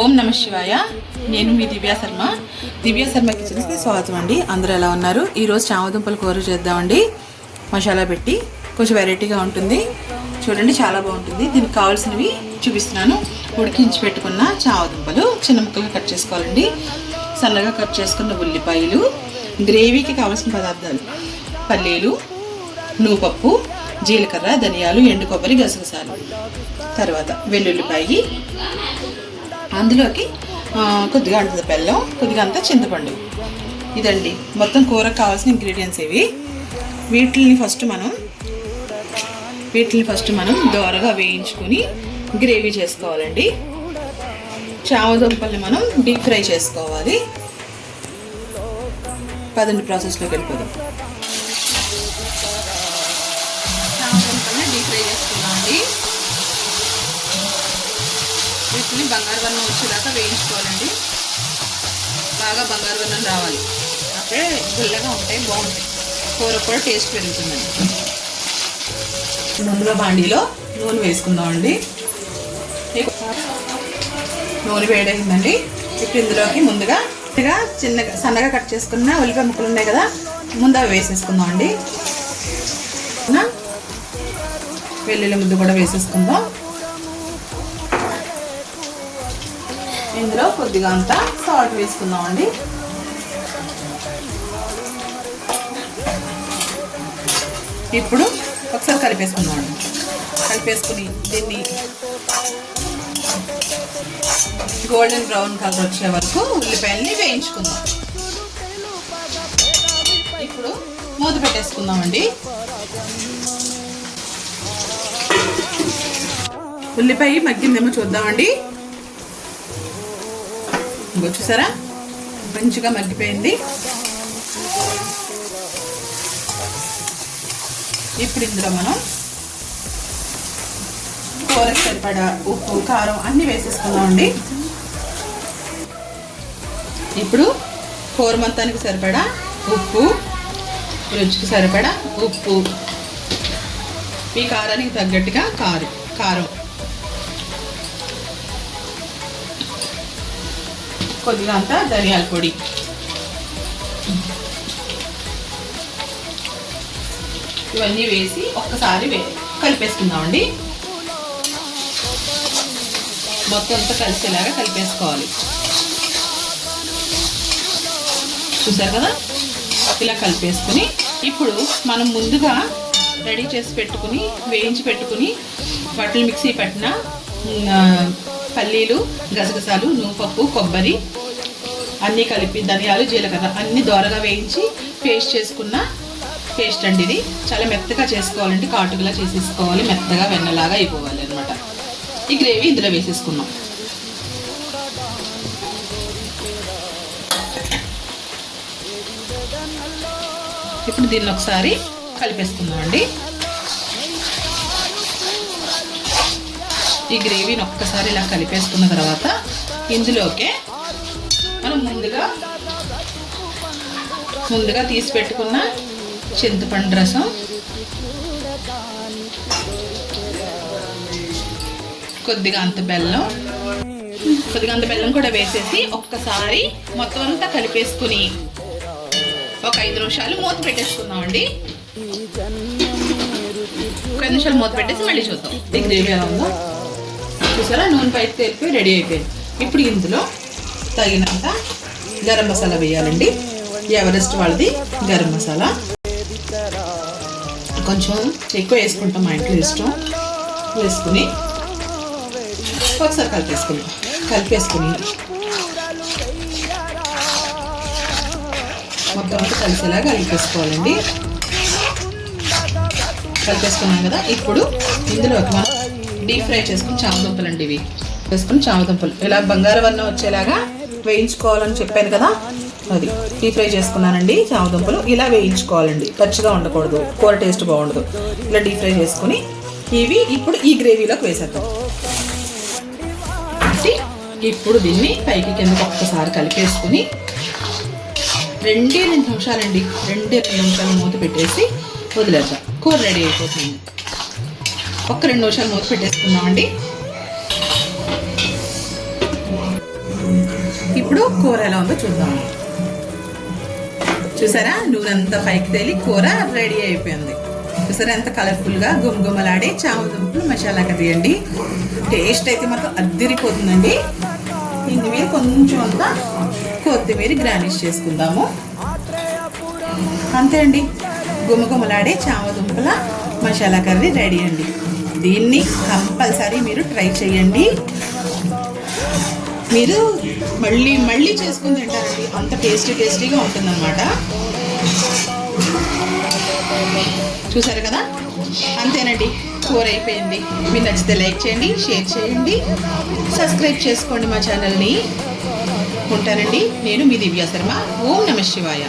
ఓం నమ శివాయ. నేను మీ దివ్యా శర్మ కిచెన్స్కి స్వాగతం అండి. అందరూ ఎలా ఉన్నారు? ఈరోజు చామదుంపల కూర చేద్దామండి. మసాలా పెట్టి కొంచెం వెరైటీగా ఉంటుంది. చూడండి, చాలా బాగుంటుంది. దీనికి కావాల్సినవి చూపిస్తున్నాను. ఉడికించి పెట్టుకున్న చామదుంపలు చిన్న ముక్కలుగా కట్ చేసుకోవాలండి. సన్నగా కట్ చేసుకున్న ఉల్లిపాయలు, గ్రేవీకి కావాల్సిన పదార్థాలు పల్లీలు, నువ్వుపప్పు, జీలకర్ర, ధనియాలు, ఎండు కొబ్బరి, గసగసాలు, తర్వాత వెల్లుల్లిపాయి, అందులోకి కొద్దిగా అంత బెల్లం, కొద్దిగా అంతా చింతపండు. ఇదండి మొత్తం కూరకు కావాల్సిన ఇంగ్రీడియంట్స్ ఇవి. వీటిని ఫస్ట్ మనం దోరగా వేయించుకొని గ్రేవీ చేసుకోవాలండి. చామదుంపల్ని మనం డీప్ ఫ్రై చేసుకోవాలి. పదండి ప్రాసెస్లోకి వెళ్ళిపోదాం. చామదుంపల్ని డీప్ ఫ్రై చేసుకున్నామండి. వీటిని బంగారు వర్ణం వచ్చేదాకా వేయించుకోవాలండి. బాగా బంగారు వర్ణం రావాలి. అప్పుడే గుల్లగా ఉంటాయి, బాగుంటాయి. కూర కూడా టేస్ట్ పెరుగుతుందండి. ముందుగా బాండీలో నూనె వేసుకుందామండి. నూనె వేడైందండి. ఇప్పుడు ఇందులోకి ముందుగా సన్నగా కట్ చేసుకున్న ఉల్లిపాయ ముక్కలు ఉన్నాయి కదా, ముందు అవి వేసేసుకుందామండి. వెల్లుల్లి ముద్ద కూడా వేసేసుకుందాం. ఇందులో కొద్దిగా అంతా సాల్ట్ వేసుకుందామండి. ఇప్పుడు ఒకసారి కలిపేసుకుందామండి. కలిపేసుకుని దీన్ని గోల్డెన్ బ్రౌన్ కలర్ వచ్చే వరకు ఉల్లిపాయల్ని వేయించుకుందాం. ఇప్పుడు మూత పెట్టేసుకుందామండి. ఉల్లిపాయ మగ్గిందేమో చూద్దామండి. చూసారా, మంచిగా మగ్గిపోయింది. ఇప్పుడు ఇందులో మనం కూరకు సరిపడా ఉప్పు, కారం అన్నీ వేసేసుకుందామండి. ఇప్పుడు కూర మొత్తానికి సరిపడా ఉప్పు, రుచికి సరిపడా ఉప్పు, ఈ కారానికి తగ్గట్టుగా కారం, కొద్దిగా అంతా ధనియాల పొడి, ఇవన్నీ వేసి ఒక్కసారి కలిపేసుకుందామండి. మొత్తం అంతా కలిసేలాగా కలిపేసుకోవాలి. చూసారు కదా, ఇలా కలిపేసుకుని ఇప్పుడు మనం ముందుగా రెడీ చేసి పెట్టుకుని వేయించి పెట్టుకుని వాటిని మిక్సీ పట్టిన పల్లీలు, గసగసాలు, నువ్వుపప్పు, కొబ్బరి అన్నీ కలిపి, ధనియాలు, జీలకర్ర అన్నీ దోరగా వేయించి పేస్ట్ చేసుకున్న పేస్ట్ అండి. ఇది చాలా మెత్తగా చేసుకోవాలండి. కాటుకలా చేసేసుకోవాలి. మెత్తగా వెన్నలాగా అయిపోవాలి అనమాట. ఈ గ్రేవీ ఇందులో వేసేసుకున్నాం. ఇప్పుడు దీన్ని ఒకసారి కలిపేసుకుందామండి. ఈ గ్రేవీని ఒక్కసారి ఇలా కలిపేసుకున్న తర్వాత ఇందులోకే మనం ముందుగా తీసి పెట్టుకున్న చింతపండు రసం, కొద్దిగా అంత బెల్లం కూడా వేసేసి ఒక్కసారి మొత్తం అంతా కలిపేసుకుని ఒక 5 నిమిషాలు మూత పెట్టేసుకుందామండి. ఒక 5 నిమిషాలు మూత పెట్టేసి మళ్ళీ చూద్దాం ఈ గ్రేవీ ఎలా ఉందో. చూసారా, నూనె పైకి తెలిపి రెడీ అయిపోయింది. ఇప్పుడు ఇందులో తగినంత గరం మసాలా వేయాలండి. ఎవరెస్ట్ వాళ్ళది గరం మసాలా కొంచెం ఎక్కువ వేసుకుంటాం, మా ఇంట్లో ఇష్టం. వేసుకుని ఒకసారి కలిపేసుకుని మొత్తం అంతా కలిసేలా కలిపేసుకోవాలండి. కలిపేసుకున్నాం కదా. ఇప్పుడు ఇందులోకి మనం డీప్ ఫ్రై చేసుకుని చామదుంపలు అండి. ఇవి వేసుకుని చామదుంపలు ఇలా బంగారు వర్ణం వచ్చేలాగా వేయించుకోవాలని చెప్పాను కదా, అది డీప్ ఫ్రై చేసుకున్నానండి. చామదుంపలు ఇలా వేయించుకోవాలండి, పచ్చిగా ఉండకూడదు, కూర టేస్ట్ బాగుండదు. ఇలా డీప్ ఫ్రై చేసుకుని ఇవి ఇప్పుడు ఈ గ్రేవీలోకి వేసేద్దాం. ఇప్పుడు దీన్ని పైకి కిందకి ఒక్కసారి కలిపేసుకుని 2 నిమిషాలండి. 2 నిమిషాలు మూత పెట్టేసి వదిలేద్దాం. కూర రెడీ అయిపోతుంది. ఒక 2 నిమిషాలు మూత పెట్టేసుకుందామండి. ఇప్పుడు కూర ఎలా ఉందో చూద్దాం. చూసారా, నూనెంతా పైకి తేలి కూర రెడీ అయిపోయింది. చూసారా ఎంత కలర్ఫుల్గా గుమగుమలాడే చామదుంపలు మసాలా కర్రీ అండి. టేస్ట్ అయితే మాత్రం అద్దిరిపోతుందండి. ఇంటి మీద కొంచెం అంతా కొత్తిమీర గార్నిష్ చేసుకుందాము. అంతే అండి, గుమగుమలాడే చామదుంపల మసాలా కర్రీ రెడీ అండి. దీన్ని కంపల్సరీ మీరు ట్రై చేయండి. మీరు మళ్ళీ మళ్ళీ చేసుకుని తింటారండి, అంత టేస్టీగా ఉంటుందన్నమాట. చూసారు కదా, అంతేనండి, కూర అయిపోయింది. మీరు నచ్చితే లైక్ చేయండి, షేర్ చేయండి, సబ్స్క్రైబ్ చేసుకోండి మా ఛానల్ని. ఉంటానండి, నేను మీ దివ్య శర్మ. ఓం నమః శివాయ.